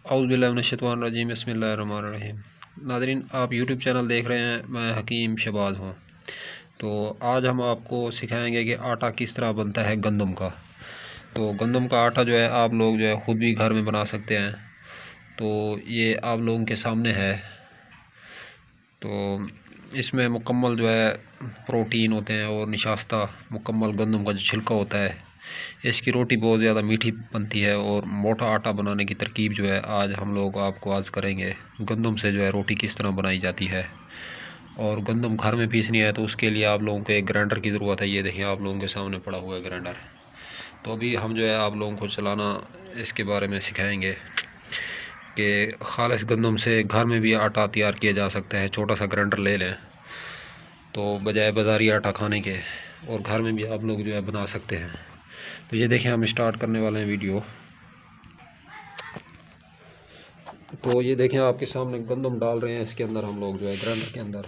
औज़ुबिल्लाहिमिनश्शैतानिर्रजीम बिस्मिल्लाहिर्रहमानिर्रहीम। नाज़रीन, आप यूट्यूब चैनल देख रहे हैं, मैं हकीम शहबाज हूँ। तो आज हम आपको सिखाएंगे कि आटा किस तरह बनता है गंदम का। तो गंदम का आटा जो है आप लोग जो है ख़ुद भी घर में बना सकते हैं। तो ये आप लोगों के सामने है। तो इसमें मुकम्मल जो है प्रोटीन होते हैं और निशास्ता मुकम्मल गंदम का जो छिलका होता है, इसकी रोटी बहुत ज़्यादा मीठी बनती है। और मोटा आटा बनाने की तरकीब जो है आज हम लोग आपको आज करेंगे। गंदम से जो है रोटी किस तरह बनाई जाती है। और गंदम घर में पीसनी है तो उसके लिए आप लोगों को एक ग्राइंडर की ज़रूरत है। ये देखिए आप लोगों के सामने पड़ा हुआ है ग्राइंडर। तो अभी हम जो है आप लोगों को चलाना इसके बारे में सिखाएंगे कि खालिस गंदम से घर में भी आटा तैयार किया जा सकता है। छोटा सा ग्राइंडर ले लें तो बजाय बाज़ारी आटा खाने के, और घर में भी आप लोग जो है बना सकते हैं। तो ये देखें हम स्टार्ट करने वाले हैं वीडियो। तो ये देखें आपके सामने गंदम डाल रहे हैं इसके अंदर हम लोग जो है ग्राइंडर के अंदर।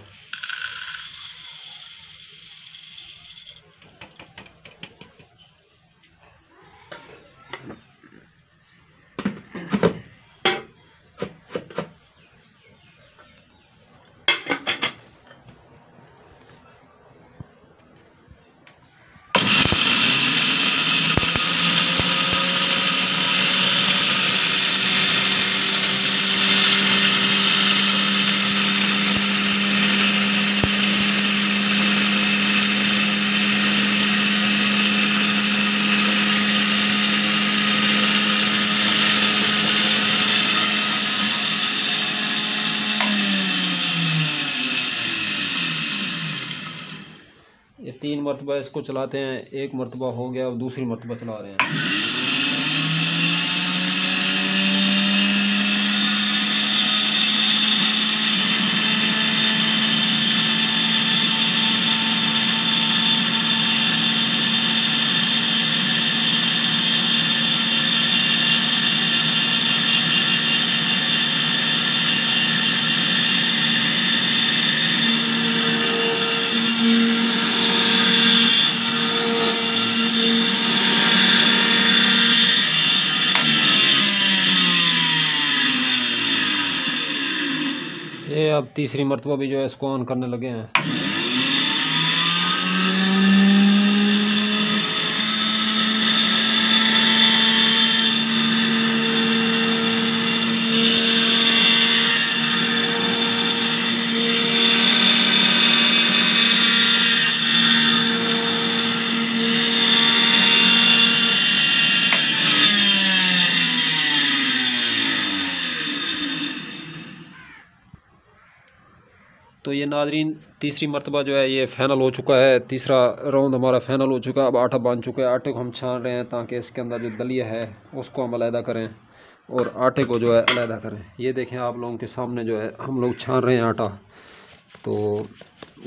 ये 3 मरतबा इसको चलाते हैं। एक मरतबा हो गया, और दूसरी मरतबा चला रहे हैं। ये अब तीसरी मरतबा भी जो है इसको ऑन करने लगे हैं। तो ये नाज़रीन तीसरी मरतबा जो है ये फ़ाइनल हो चुका है। तीसरा राउंड हमारा फ़ाइनल हो चुका है। अब आटा बन चुका है। आटे को हम छान रहे हैं ताकि इसके अंदर जो दलिया है उसको हम अलहदा करें और आटे को जो है अलहदा करें। ये देखें आप लोगों के सामने जो है हम लोग छान रहे हैं आटा। तो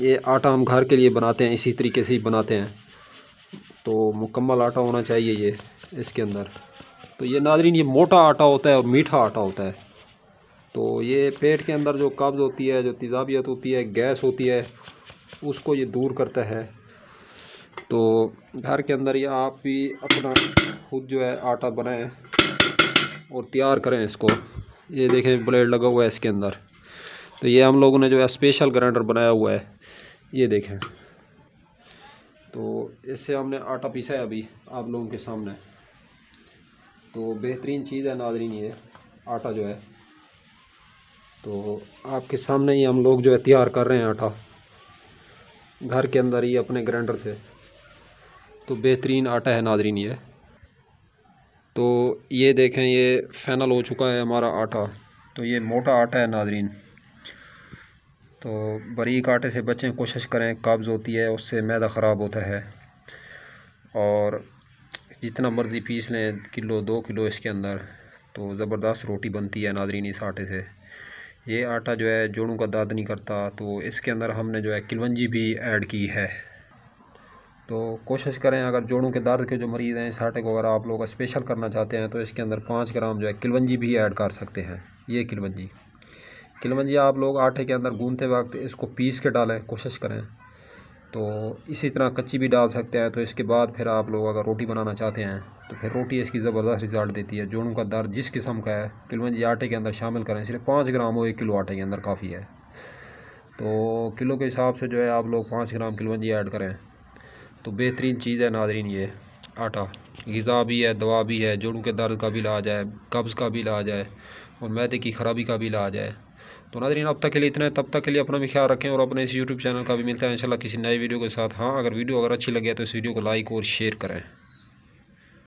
ये आटा हम घर के लिए बनाते हैं, इसी तरीके से ही बनाते हैं। तो मुकम्मल आटा होना चाहिए ये इसके अंदर। तो ये नाज़रीन ये मोटा आटा होता है और मीठा आटा होता है। तो ये पेट के अंदर जो कब्ज़ होती है, जो तेज़ाबियत होती है, गैस होती है, उसको ये दूर करता है। तो घर के अंदर ये आप भी अपना खुद जो है आटा बनाएं और तैयार करें इसको। ये देखें ब्लेड लगा हुआ है इसके अंदर। तो ये हम लोगों ने जो है स्पेशल ग्राइंडर बनाया हुआ है, ये देखें। तो इससे हमने आटा पीसा है अभी आप लोगों के सामने। तो बेहतरीन चीज़ है नाज़रीन ये आटा जो है। तो आपके सामने ही हम लोग जो है तैयार कर रहे हैं आटा घर के अंदर ही अपने ग्राइंडर से। तो बेहतरीन आटा है नाज़रीन ये। तो ये देखें ये फ़ाइनल हो चुका है हमारा आटा। तो ये मोटा आटा है नाज़रीन। तो बारीक आटे से बचें, कोशिश करें, कब्ज़ होती है उससे मैदा ख़राब होता है। और जितना मर्ज़ी पीस लें, किलो 2 किलो इसके अंदर, तो ज़बरदस्त रोटी बनती है नाज़रीन इस आटे से। ये आटा जो है जोड़ों का दर्द नहीं करता। तो इसके अंदर हमने जो है किलवंजी भी ऐड की है। तो कोशिश करें, अगर जोड़ों के दर्द के जो मरीज़ हैं, इस आटे को अगर आप लोग स्पेशल करना चाहते हैं तो इसके अंदर 5 ग्राम जो है किलवंजी भी ऐड कर सकते हैं। ये किलवंजी आप लोग आटे के अंदर गूंदते वक्त इसको पीस के डालें, कोशिश करें। तो इसी तरह कच्ची भी डाल सकते हैं। तो इसके बाद फिर आप लोग अगर रोटी बनाना चाहते हैं तो फिर रोटी इसकी ज़बरदस्त रिज़ल्ट देती है। जोड़ों का दर्द जिस किस्म का है किलवंजी आटे के अंदर शामिल करें, सिर्फ 5 ग्राम हो 1 किलो आटे के अंदर काफ़ी है। तो किलो के हिसाब से जो है आप लोग 5 ग्राम किलवंजी ऐड करें तो बेहतरीन चीज़ है नाज़रीन। ये आटा ग़िज़ा भी है, दवा भी है, जोड़ों के दर्द का भी इलाज है, कब्ज़ का भी इलाज है और मैदे की ख़राबी का भी इलाज है। तो नाज़रीन अब तक के लिए इतना है, तब तक के लिए अपना भी ख्याल रखें और अपने इस यूट्यूब चैनल का भी मिलता है इंशाल्लाह किसी नए वीडियो के साथ। हाँ, अगर वीडियो अगर अच्छी लगे तो इस वीडियो को लाइक और शेयर करें।